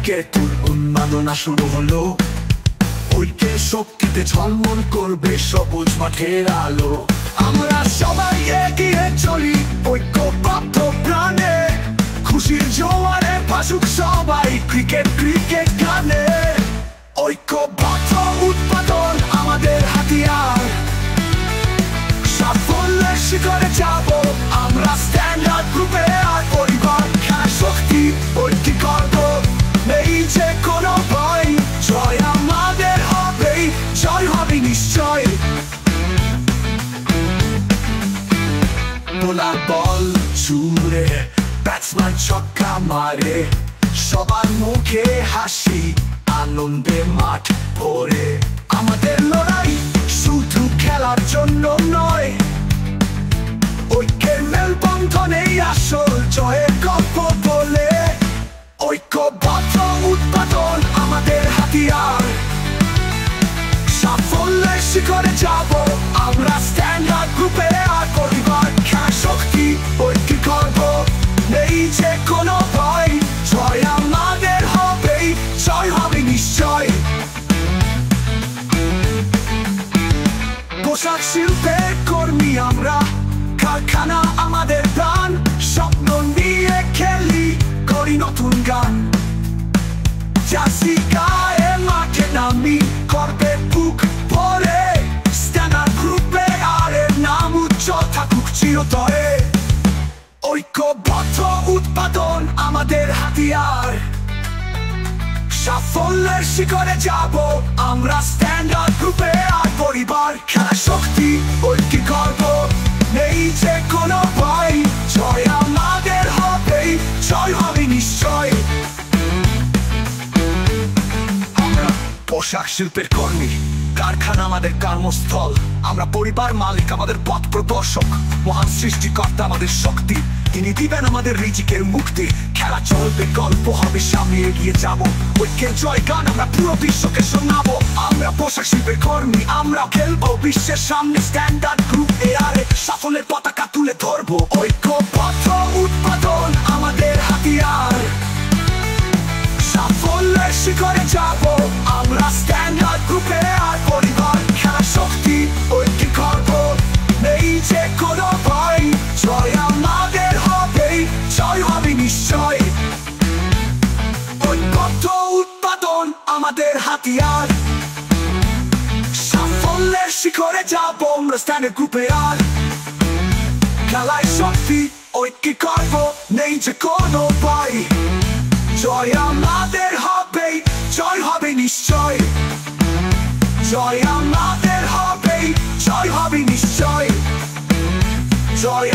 Cricket উন্মাদনা শুরু হলো। ঐক্যের শক্তিতে ঝলমল করবে সবুজ মাঠের আলো। আমরা সবাই এগিয়ে চলি ঐক্যবদ্ধ প্রাণে, খুশির জোয়ারে ভাসুক সবাই ক্রিকেট ক্রিকেট গানে। ঐক্যবদ্ধ উৎপাদন আমাদের হাতিয়ার, সাফল্যের শিখরে যাব আমরা স্ট্যান্ডার্ড গ্রুপে। আর পরিবার খেলা শক্তি ঐক্যে গর্ব, নেই যে কোনো ভয়, জয় আমাদের হবেই, জয় হবে নিশ্চয়। বোলার বল ছুঁড়ে ব্যাটসম্যান ছক্কা মারে, সবার মুখে হাসি আনন্দে মাঠ ভরে। আমাদের লড়াই শুধু খেলার জন্য নয়, ঐক্যের মেলবন্ধনেই আসল জয়ের গল্প বলে। ঐক্যবদ্ধ উৎপাদন আমাদের হাতিয়ার, সাফল্যের শিখরে যাব আমরা স্ট্যান্ডার্ড গ্রুপে। আর পরিবার খেলা শক্তি ঐক্যে গর্ব, নেই যে কোনো ভয়, জয় আমাদের হবেই, জয় হবে নিশ্চয়। পোশাক শিল্পের কর্মী আমরা, কারখানা আমাদের প্রাণ, স্বপ্ন নিয়ে খেলি করি নতুন গান। জার্সি গায়ে মাঠে নামি করবে বুক ভরে, স্ট্যান্ডার্ড গ্রুপে আর এর নাম উজ্জ্বল থাকুক চিরতরে। ঐক্যবদ্ধ উৎপাদন আমাদের হাতিয়ার, সাফল্যের শিখরে যাব আমরা স্ট্যান্ডার্ড গ্রুপে। আর পরিবার খেলা শক্তি ঐক্যে গর্ব, নেই যে কোনো ভয়, জয় আমাদের হবেই, জয় হবে নিশ্চয়। আমরা পোশাক শিল্পের কর্মী, কারখানা আমাদের কর্মস্থল, আমরা পরিবার মালিক আমাদের পথ প্রদর্শক। মহান সৃষ্টিকর্তা আমাদের শক্তি, তিনি দিবেন আমাদের রিজিকের মুক্তি। খেলা চলবে গল্প হবে সামনে এগিয়ে যাব, ঐক্যের জয় গান আমরা পুরো বিশ্বকে শোনাবো। আমরা পোশাক শিল্পের কর্মী, আমরা খেলবো বিশ্বের সামনে স্ট্যান্ডার্ড গ্রুপ এয়ারে, সাফল্যের পতাকা তুলে ধরবো। ঐক্যবদ্ধ উৎপাদন আমাদের হাতিয়ার, সাফল্যের শিখরে যাব আমরা স্ট্যান্ডার্ড গ্রুপে। আর পরিবার খেলা শক্তি ঐক্যে গর্ব, নেই যে কোনো ভয়, জয় আমাদের হবেই, জয় হবে নিশ্চয়। ঐক্যবদ্ধ উৎপাদন আমাদের হাতিয়ার, সাফল্যের শিখরে যাব আমরা স্ট্যান্ডার্ড গ্রুপে। আর খেলায় শক্তি ঐক্যে গর্ব, নেই যে কোনো ভয়, জয় আমাদের হবেই, জয় হবে নিশ্চয়। জয় আমাদের হবেই, জয় হবে নিশ্চয়। জয়